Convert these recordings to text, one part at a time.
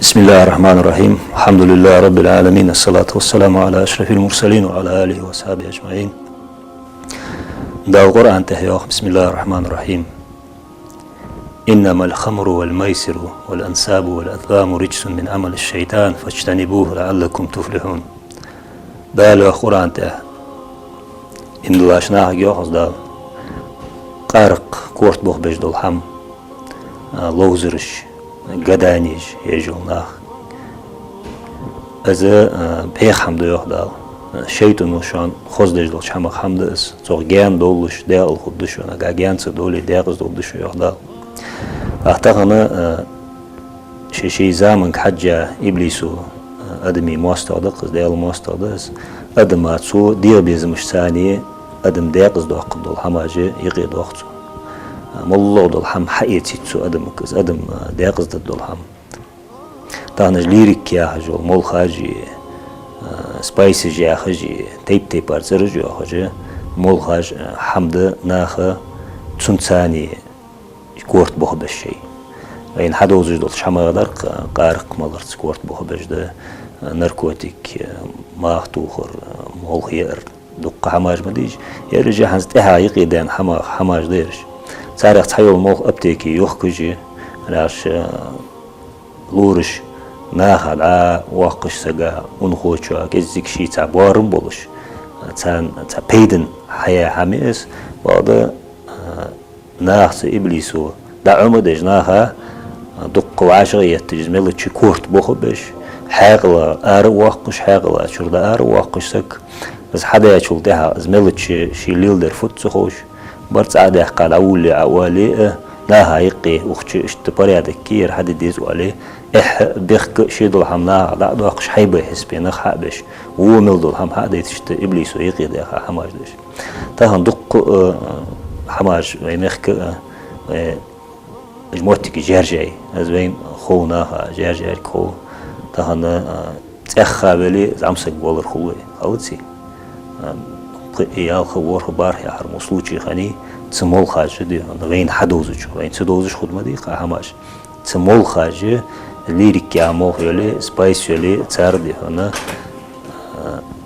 Bismillahirrahmanirrahim. Elhamdülillahi Rabbil alemin. Esselatu vesselamu ala eşrefil murselin ve ala alihi ve sahibi ecmain. Dal Kur'an tehyok. Bismillahirrahmanirrahim. İnnemel hamru vel meysiru vel ensabu vel azlamu ricsun min ameliş şeytan feçtenibuhu leallekum tuflihun. Dal Kur'an teh. İmdulaşnağ yoğuz dal. Qarq kort boh bejdol ham. Loziriş. Gadanij yejulnah. Azı pek hamdı yok dal. Şeytunu şu an xozdejdo çamak hamdız. Çok gen doluş değil xudduş ona gagense dolu değiz doluş yok dal. Ahtağını şey zaman hacca iblisu ademi mustadı kız değil mustadız. Adım atsu diye bizmiş saniye adım değiz doqdol hamacı yıqı doqtu. Mollo dol ham hayetitsu adım kız adım değiz dol ham. Tanış lirik ya hacol mol haji spicy ya haji teyp arzırıcı ya haji mol haj hamdı nahı tsuntsani kort boh beşey. Ve hada uzun dol şamalar qarq malar kort boh beşde narkotik mahtuhur mol hyer dukka hamaj madiş yerce hans tehayik eden hamaj deriş. Sarık çayol mol apteki yok kuji raş luriş nahal waqış saga unxoça gezdik şey ta barım boluş. Sen peydin haya hamis bağda nahsı iblisu da'umu dejnaha dukku aşıriyet cizmeli çikort bohu beş haqla ar waqış haqla şurada ar waqışsak biz hada çul daha zmeli şililder futsuhoş برز عاده قال أولي أولي لا هايقي وخشي اشتبري هذا كير حد ديز عليه بيخك شيء دول هم لا دوقش حيبه حسبينا خابش ومل دول هم هذا يتشت إبليس ويقي ده حماج دش تهان دق حماج ويمخك جموتك جرجي أزبين خوناها جرجي خو تهان تأخابلي زمسك بولر خوي أوتسي يا خوار خبار يا هر مسلوچي خني تمول خاجه دي وين حدوزچ وين تدوزچ خدمه دي قهماش تمول خاجه ليريك يا مو يلي سبايس يلي تار دي هنا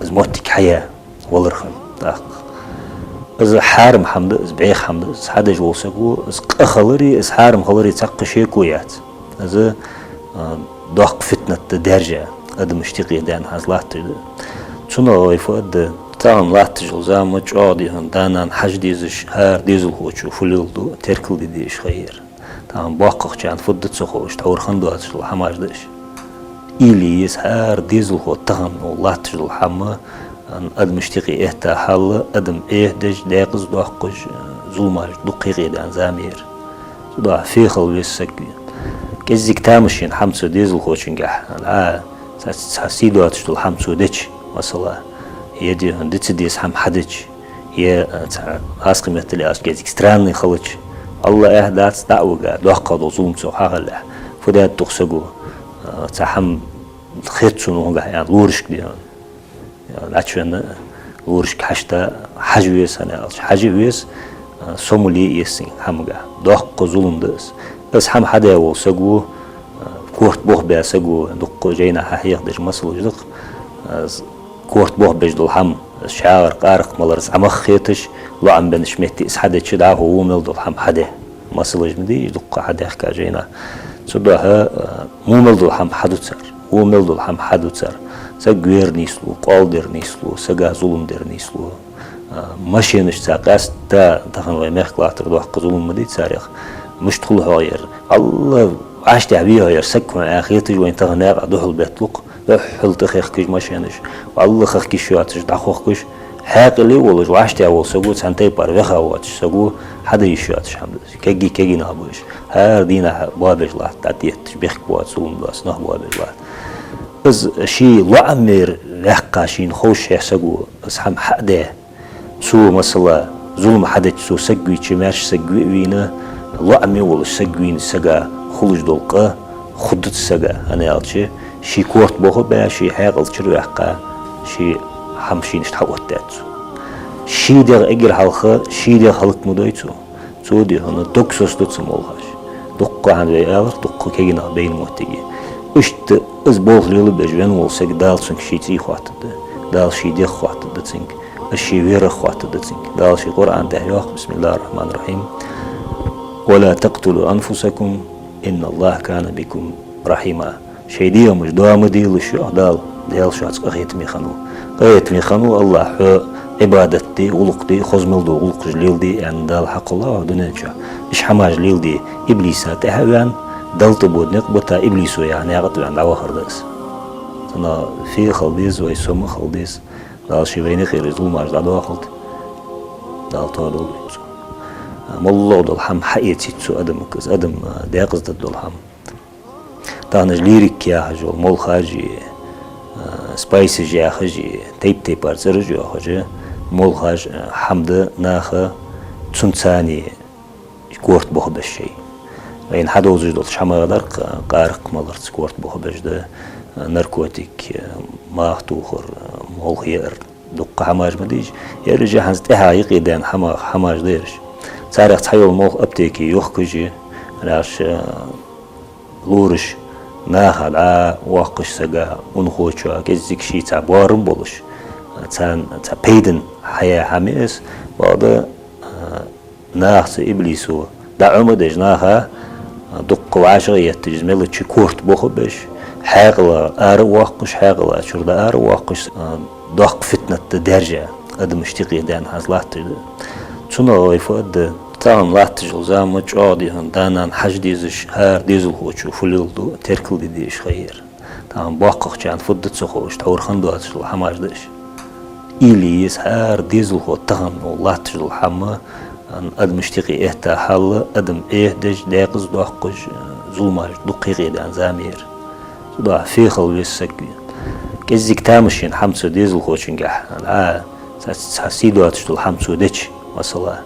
زموتك حياه ولرخن داق از حارم حمد از بي حمد هذا جوسكو از قخلري از حارم خلري تقشي كويات از داق فتنه درجه ادم اشتقي دان حزلات تشنو يفد Tamam lattıcıl zaman çoğdi danan hac diziş her dizil hoçu fululdu terkil dedi iş hayır. Tamam bakık can fuddet soğuş tavırhan doğatçıl hamajdış. İliyiz her dizil hot tamam o lattıcıl hamı adım iştiqi ehta halı adım ehdej dağız doğqış zulmaj duqiqiden zamir. Suda fiqil vesek. Gezdik tamışın hamsı dizil hoçungah. Sasi doğatçıl hamsı deç mesela. يدي هندتي ديس هم حدج يا عسكر مثل عسكر странный خلج الله اهدات دعوة دوقة ظلم سو حاله فدا تقسجو تحم خيط شنو يعني لورش دي يعني عشان لورش كحشتا حجويس انا حجويس سومولي يسين همغا دوقة ظلم دس بس هم حدا وسجو كورت بوه بسجو دوقة جينا حيق دش مسلو جدق كورت بوه بجدل هم شعر قارق ملرز عمخ خيتش لو عم بنش مهتي حدا تشدا هو ملدل هم حدا مسلج مدي دق حدا حكا جينا صدها مو ملدل هم حدو تسر هو ملدل هم حدو تسر سغير نيسلو قالدر نيسلو سغا ظلم در نيسلو ماشينش تاقاس تا تخن وي مخلاتر دوق ظلم مدي تاريخ مشتغل هاير الله عاش تعبيه هاير سكن اخيتي وين تغنى دخل بيطلق حلت خيخ كش ماشينش والله خيخ كش ياتش دخوخ كش حاقلي ولا واشتي اول سقو سنتي بار وخواتش سقو حدا يشاتش حمد كجي نابوش هر دينا بابش لا تعتيت بيخ بوات سوم باس نه بابش لا از شي لعمر لحقاشين خوش سقو اس هم حدا سو مثلا ظلم حدا سو سقوي تشماش سقوي وينا لعمي ولا سقوين سقا خلج دلقه خدت سقا انا يالشي شي كورت بوه با شي حاقل تشروحقا شي حمشين اشتحوت داتسو شي دير اجر حلقه شي دير حلق مدويتسو سودي هنا دوكسوس دوتسو مولهاش دقة عن ريال دقة كينا بين موتيجي işte az boğuluyor bejven olsa dal çünkü şeyi xatıdı. Dal şeyi xatıdı çünkü. Aşı veri xatıdı çünkü. Dal şey Kur'an'da yok. Bismillahirrahmanirrahim. ولا تقتلوا أنفسكم إن الله كان بكم رحيما. Şey diyormuş, doğamı değil şu dal. Dal şu açık gayet mi xanu Allah ibadetti, ulukdi, xozmildi, ulukjlildi, yani dal haqqullah dünenço. İş hamajlildi, iblisa tehavan, daltı bodnek, bota iblisu yani yağıt ve davahırdız. Sana fi xaldiz ve somu xaldiz, dal şiveyni xiri zulmaj da davahıldı. Dal toğal oluyor. Mollo dolham hayetitsu adım kız, adım deqızda dolham. Tanış lirik ya hacı, mol hacı, spicy ya hacı, teyp arzırıcı ya hacı, mol hacı, hamdı naha, tsuntsani, kort boğu şey. Ve in hada uzun dol şama kadar qarıq malar kort boğu beşde, narkotik, mahtuğur, mol hiyar, dukka hamaj mı deyij, yarıcı hans tehayik eden hamaj deyiriş. Sarık çayol mol apteki yok kıcı, raş luriş, nahal a waqış saga unxoça gezdik şey ta barım boluş. Sen peydin haya hamis, bağda nahsı iblisu da'umu dej naha dukku aşıriyet cizmeli çikurt boğu beş. Haqla arı waqış haqla şurada arı waqış daq fitnette derece adım iştiqiden hazlattırdı. Çuna ifade Tamam lahtijul zamı çoğdiyan danan hac diziş her dizul hoçu fululdu terkil dedi iş hayır. Tamam bakık can fuddet soğuş tavırhan doğatışıl hamajdış. İliyiz her dizul hottağın o lahtijul hamı admıştiki ehta halı adım ehdej deqiz doqquj zulmaj duqiqiden zamir. Suda fiqil vissek. Gezzik tamışın hamsı dizul hoçun gah. Sasi doğatışıl hamsu deç masala.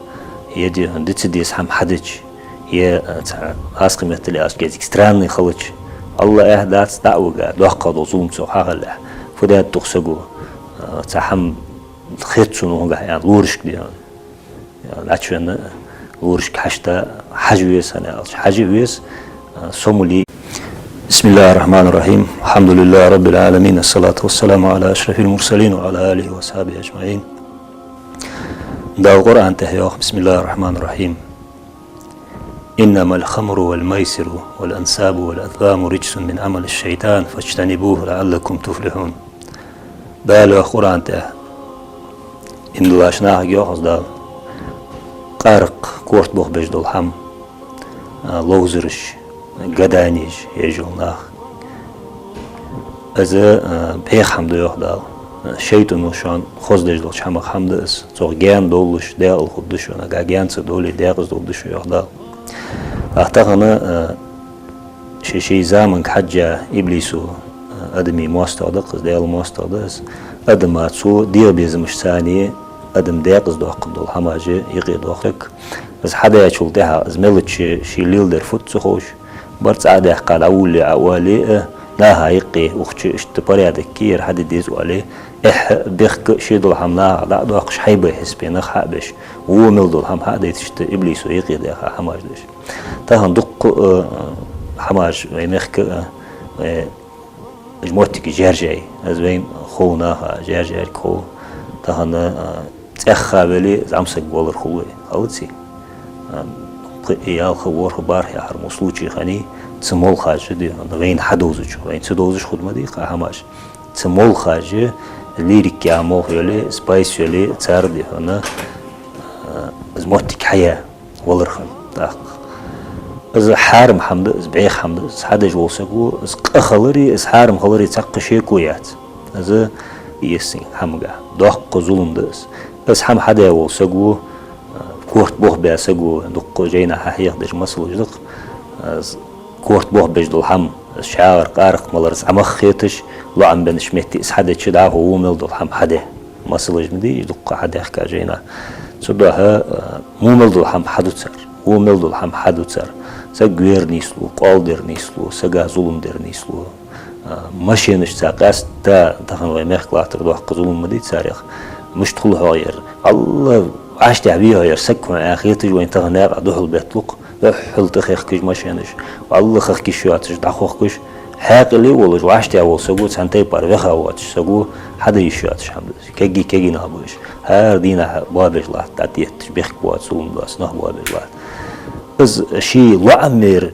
Еди децидис хам хадич е аскимет ли аскезик странный халыч Allah ehdat da'uga doqqa zulm so hagala fudat tuqsagu taham khitsunu ga yani lurishk diyor yani açını lurishk hashta hajwes ana hajwes somuli Bismillahirrahmanirrahim Alhamdulillah rabbil alamin essalatu vesselamu ala eşrefil murselin ve ala alihi ve sahbihi ecmaîn Dal Kur'an tehiyah Bismillahirrahmanirrahim İnnemel hamru vel maysiru vel ansabu vel azlamu ricsun min ameliş şeytan feçtenibuhu leallekum tuflihun Dal Kur'an tehiyah İndilaşnağ yoğuz dal Qarıq kort boğ bejdol ham Loğzırış Gadanij yejolnağ Azı peyhamdı yoğ dal Şeytunu şu an xozdejdo çamaq hamdız. Çok gen doluş, değal xudduş ona gagense dolu değaz doluş yok da. Ahtağını şey zaman hacca iblisu adımı mustadı kız değal mustadız. Adım atsu diye bizmiş saniye adım değaz doqdol hamacı yıqı doquk. Az hada çul daha az melich şilil der fut xoş. Barts ada qal awli awali لا هايقي وخشي اشتباري هذا كير حد ديز وعليه بيخ شيء دول هم لا دوقش حيبه حسبي نخ حبش وهو مل دول هم هذا يتشت إبليس ويقي ده حماج دش تهان دق حماج ويمخك جموتك جرجاي أزبين خوناها جرجاي خو تهان تأخابلي زمسك بولر خوي أوتسي يال خوار خبار يا هر مسلوچي خني تمول خاجه دي وين حدوزج وين تدوزج خدمه دي قهماش تمول خاجه ليريك يا مو يلي سبايس يلي تار دي هنا زموتك حياه ولرخن داق از حارم حمد از بيع حمد هذا جوسكو از قخلري از حارم خلري تقشي كويات از يسين حمغا دوق ظلم دس از هم حدا وسكو كورت بوه باسكو دق جينا حيق دج مسلوجدق كورت بوه بجدل هم شعر قارق ملرس عمخ خيتش لو عم بنشمتي اس حدا تشدا هو ملدل هم حدا مسلوج مدي دق حدا حكا جينا صدها مو ملدل هم حدوتسر هو ملدل هم حدوتسر سغير نيسلو قالدر نيسلو سغا ظلم در نيسلو ماشينش ساقاس تا تخن مخلاتر دوق ظلم مدي تاريخ مش تخل هاير الله عاش تعبيه هاير سكن اخيتي وين تغنار ادخل بيطلق حل تخيخ كش ماشينش والله خخ كش ياتش دخوخ كش حاقلي ولا واشتي أول سجو سنتي بارفخا واتش سجو حدا يشيات شامل كجي نابوش هر دينا بابج لا تعتيت بيخ بوات سوم باس نه بابج لا از شي لعمر